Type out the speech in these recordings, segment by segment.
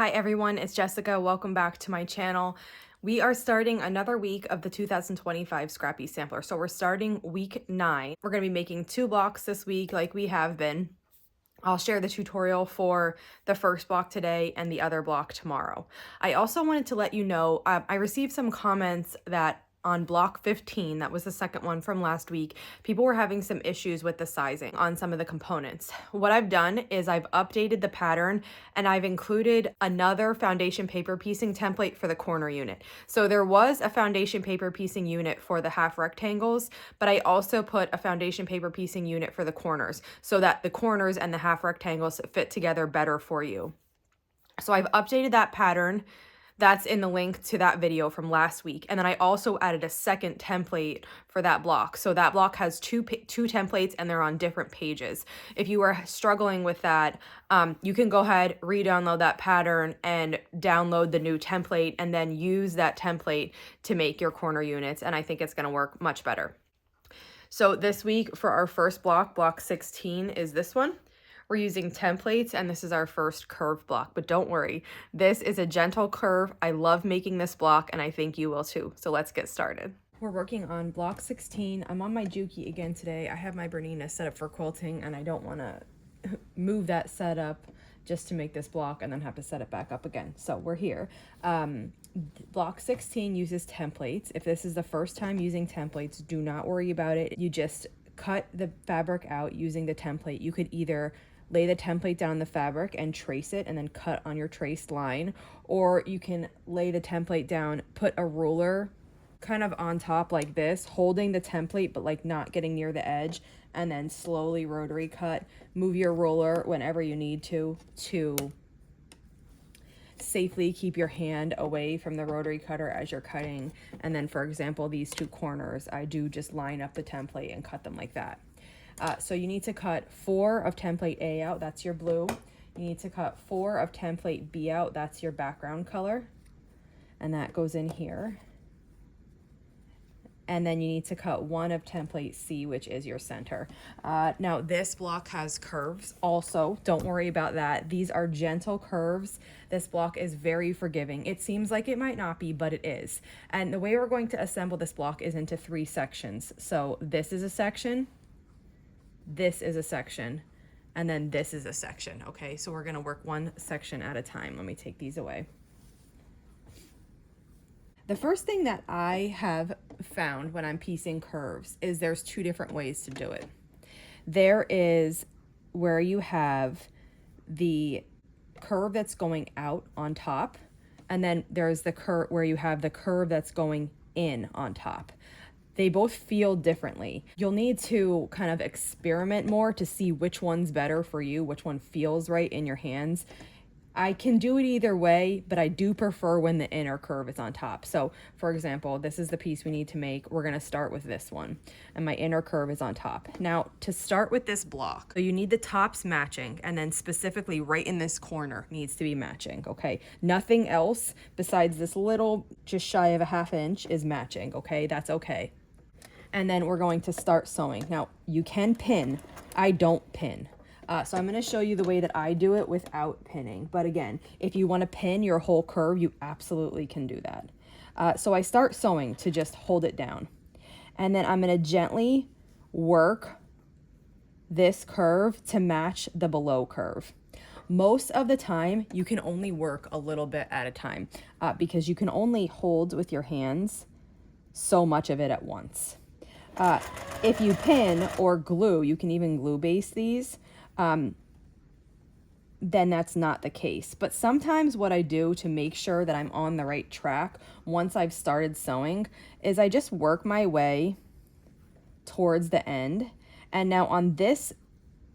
Hi everyone, it's Jessica. Welcome back to my channel. We are starting another week of the 2025 Scrappy Sampler. So we're starting week 9. We're going to be making 2 blocks this week like we have been. I'll share the tutorial for the first block today and the other block tomorrow. I also wanted to let you know, I received some comments that on block 15, that was the second one from last week, people were having some issues with the sizing on some of the components. What I've done is I've updated the pattern and I've included another foundation paper piecing template for the corner unit. So there was a foundation paper piecing unit for the half rectangles, but I also put a foundation paper piecing unit for the corners so that the corners and the half rectangles fit together better for you. So I've updated that pattern. That's in the link to that video from last week. And then I also added a second template for that block. So that block has two templates and they're on different pages. If you are struggling with that, you can go ahead, re-download that pattern and download the new template and then use that template to make your corner units. And I think it's going to work much better. So this week for our first block, block 16 is this one. We're using templates and this is our first curve block, but don't worry, this is a gentle curve. I love making this block and I think you will too. So let's get started. We're working on block 16. I'm on my Juki again today. I have my Bernina set up for quilting and I don't want to move that setup just to make this block and then have to set it back up again. So we're here. Block 16 uses templates. If this is the first time using templates, do not worry about it. You just cut the fabric out using the template. You could either lay the template down on the fabric and trace it and then cut on your traced line, or you can lay the template down, put a ruler kind of on top like this, holding the template but like not getting near the edge, and then slowly rotary cut. Move your ruler whenever you need to safely keep your hand away from the rotary cutter as you're cutting. And then for example, these two corners, I do just line up the template and cut them like that. So you need to cut 4 of template A out, that's your blue. You need to cut 4 of template B out, that's your background color. And that goes in here. And then you need to cut 1 of template C, which is your center. Now this block has curves also, don't worry about that. These are gentle curves. This block is very forgiving. It seems like it might not be, but it is. And the way we're going to assemble this block is into 3 sections. So this is a section, this is a section, and then this is a section, okay? So we're gonna work one section at a time. Let me take these away. The first thing that I have found when I'm piecing curves is there's 2 different ways to do it. There is where you have the curve that's going out on top, and then there's the curve where you have the curve that's going in on top. They both feel differently. You'll need to kind of experiment more to see which one's better for you, which one feels right in your hands. I can do it either way, but I do prefer when the inner curve is on top. So for example, this is the piece we need to make. We're gonna start with this one and my inner curve is on top. Now to start with this block, so you need the tops matching, and then specifically right in this corner needs to be matching, okay? Nothing else besides this little, just shy of a ½ inch is matching, okay? That's okay. And then we're going to start sewing. Now you can pin, I don't pin. So I'm going to show you the way that I do it without pinning. But again, if you want to pin your whole curve, you absolutely can do that. So I start sewing to just hold it down. And then I'm going to gently work this curve to match the below curve. Most of the time, you can only work a little bit at a time because you can only hold with your hands so much of it at once. If you pin or glue, you can even glue base these, then that's not the case. But sometimes what I do to make sure that I'm on the right track once I've started sewing is I just work my way towards the end. And now on this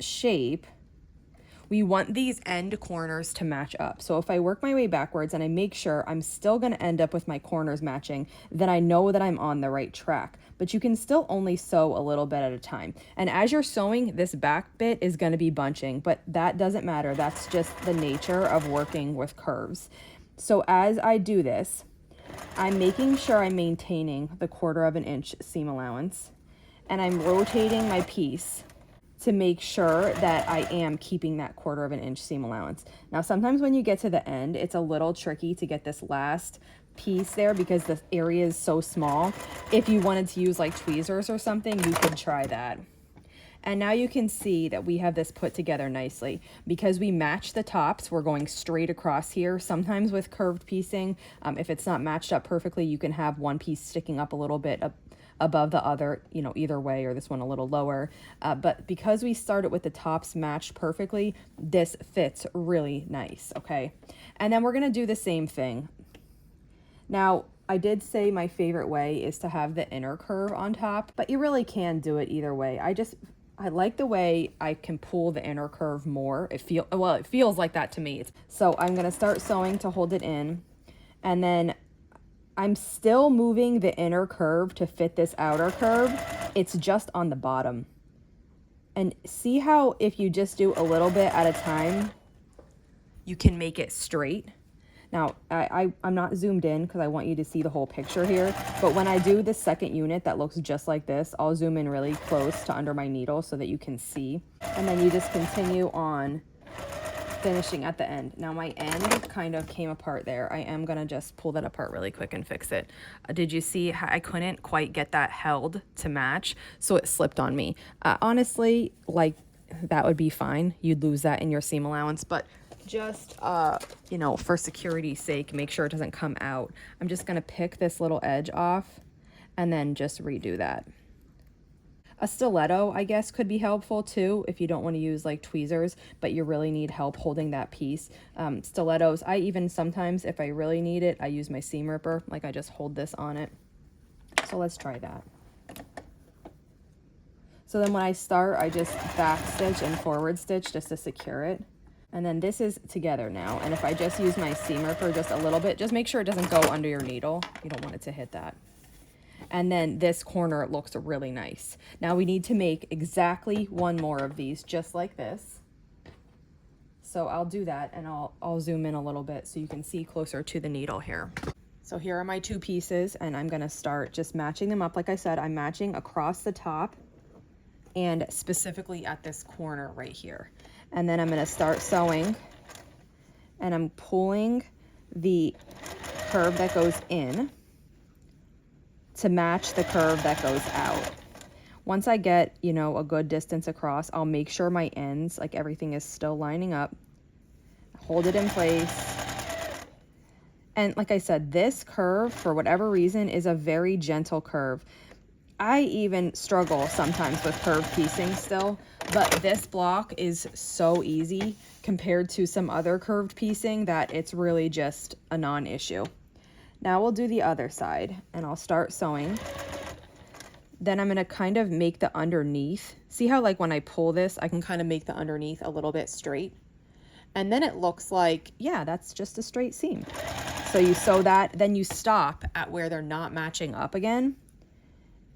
shape, we want these end corners to match up. So if I work my way backwards and I make sure I'm still gonna end up with my corners matching, then I know that I'm on the right track. But you can still only sew a little bit at a time. And as you're sewing, this back bit is gonna be bunching, but that doesn't matter. That's just the nature of working with curves. So as I do this, I'm making sure I'm maintaining the 1/4 inch seam allowance, and I'm rotating my piece to make sure that I am keeping that 1/4 of an inch seam allowance. Now, sometimes when you get to the end, it's a little tricky to get this last piece there because the area is so small. If you wanted to use like tweezers or something, you could try that. And now you can see that we have this put together nicely. Because we match the tops, we're going straight across here. Sometimes with curved piecing, if it's not matched up perfectly, you can have one piece sticking up a little bit above the other, you know, either way, or this one a little lower. But because we started with the tops matched perfectly, this fits really nice, okay? And then we're gonna do the same thing. Now, I did say my favorite way is to have the inner curve on top, but you really can do it either way. I like the way I can pull the inner curve more. It feels like that to me. So I'm gonna start sewing to hold it in, and then I'm still moving the inner curve to fit this outer curve. It's just on the bottom. And see how if you just do a little bit at a time, you can make it straight. Now, I'm not zoomed in because I want you to see the whole picture here, but when I do the second unit that looks just like this, I'll zoom in really close to under my needle so that you can see. And then you just continue on finishing at the end. Now my end kind of came apart there. I am gonna just pull that apart really quick and fix it. Did you see how I couldn't quite get that held to match? So it slipped on me. Honestly, like that would be fine. You'd lose that in your seam allowance, but just, you know, for security's sake, make sure it doesn't come out. I'm just gonna pick this little edge off and then just redo that. A stiletto, I guess, could be helpful too if you don't want to use like tweezers, but you really need help holding that piece. Stilettos, I even sometimes, if I really need it, I use my seam ripper. Like I just hold this on it. So let's try that. So then when I start, I just back stitch and forward stitch just to secure it. And then this is together now. And if I just use my seam ripper just a little bit, just make sure it doesn't go under your needle. You don't want it to hit that. And then this corner looks really nice. Now we need to make exactly one more of these just like this. So I'll do that and I'll zoom in a little bit so you can see closer to the needle here. So here are my 2 pieces and I'm gonna start just matching them up. Like I said, I'm matching across the top and specifically at this corner right here. And then I'm gonna start sewing and I'm pulling the curve that goes in to match the curve that goes out. Once I get, you know, a good distance across, I'll make sure my ends, like everything is still lining up. Hold it in place. And like I said, this curve, for whatever reason, is a very gentle curve. I even struggle sometimes with curved piecing still, but this block is so easy compared to some other curved piecing that it's really just a non-issue. Now we'll do the other side and I'll start sewing. Then I'm gonna kind of make the underneath. See how like when I pull this, I can kind of make the underneath a little bit straight. And then it looks like, yeah, that's just a straight seam. So you sew that, then you stop at where they're not matching up again.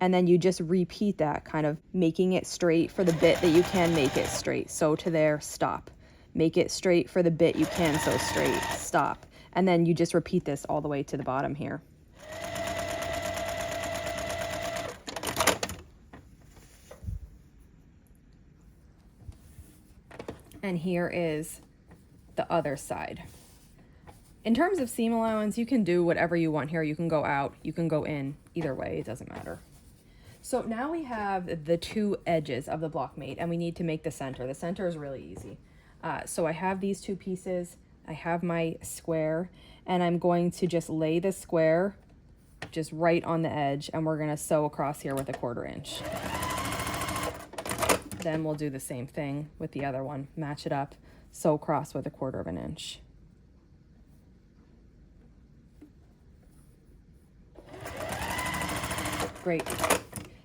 And then you just repeat that, kind of making it straight for the bit that you can make it straight. Sew to there, stop. Make it straight for the bit you can sew straight, stop. And then you just repeat this all the way to the bottom here. And here is the other side. In terms of seam allowance, you can do whatever you want here. You can go out, you can go in, either way, it doesn't matter. So now we have the 2 edges of the block made and we need to make the center. The center is really easy. So I have these 2 pieces. I have my square and I'm going to just lay the square just right on the edge and we're gonna sew across here with a 1/4 inch. Then we'll do the same thing with the other one, match it up, sew across with a 1/4 of an inch. Great.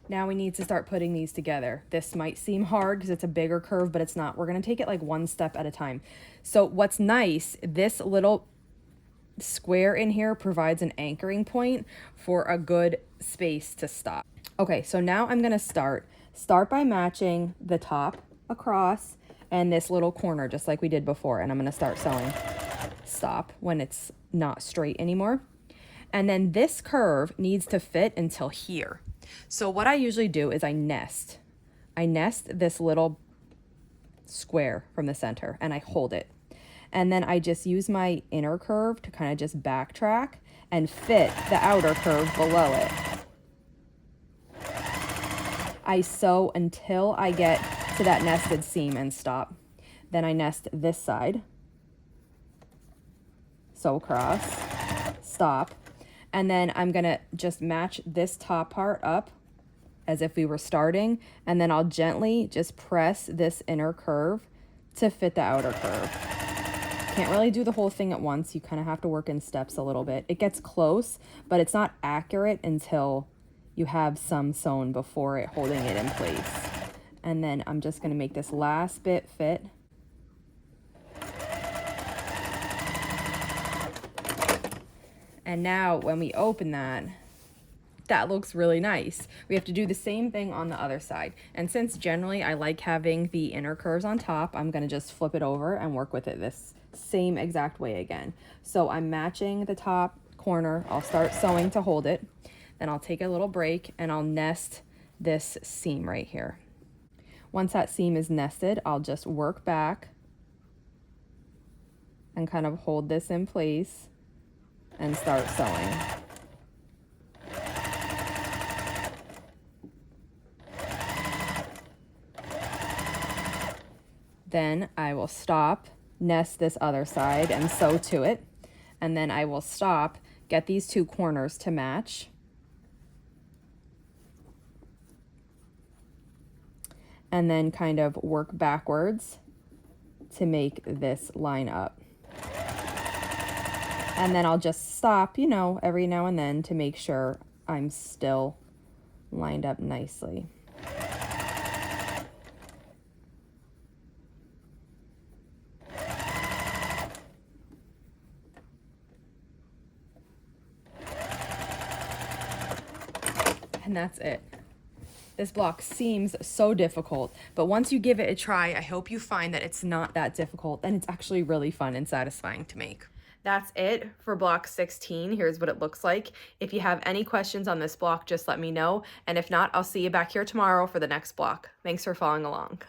Now we need to start putting these together. This might seem hard because it's a bigger curve, but it's not. We're gonna take it like one step at a time. So what's nice, this little square in here provides an anchoring point for a good space to stop. Okay, so now I'm gonna start by matching the top across and this little corner just like we did before. And I'm gonna start sewing. Stop when it's not straight anymore. And then this curve needs to fit until here. So what I usually do is I nest this little square from the center, and I hold it. And then I just use my inner curve to kind of just backtrack and fit the outer curve below it. I sew until I get to that nested seam and stop. Then I nest this side, sew across, stop, and then I'm gonna just match this top part up as if we were starting, and then I'll gently just press this inner curve to fit the outer curve. Can't really do the whole thing at once. You kind of have to work in steps a little bit. It gets close, but it's not accurate until you have some sewn before it holding it in place. And then I'm just gonna make this last bit fit. And now when we open that, that looks really nice. We have to do the same thing on the other side. And since generally I like having the inner curves on top, I'm gonna just flip it over and work with it this same exact way again. So I'm matching the top corner. I'll start sewing to hold it. Then I'll take a little break and I'll nest this seam right here. Once that seam is nested, I'll just work back and kind of hold this in place and start sewing. Then I will stop, nest this other side and sew to it. And then I will stop, get these two corners to match. And then kind of work backwards to make this line up. And then I'll just stop, you know, every now and then to make sure I'm still lined up nicely. And that's it. This block seems so difficult, but once you give it a try, I hope you find that it's not that difficult and it's actually really fun and satisfying to make. That's it for block 16. Here's what it looks like. If you have any questions on this block, just let me know. And if not, I'll see you back here tomorrow for the next block. Thanks for following along.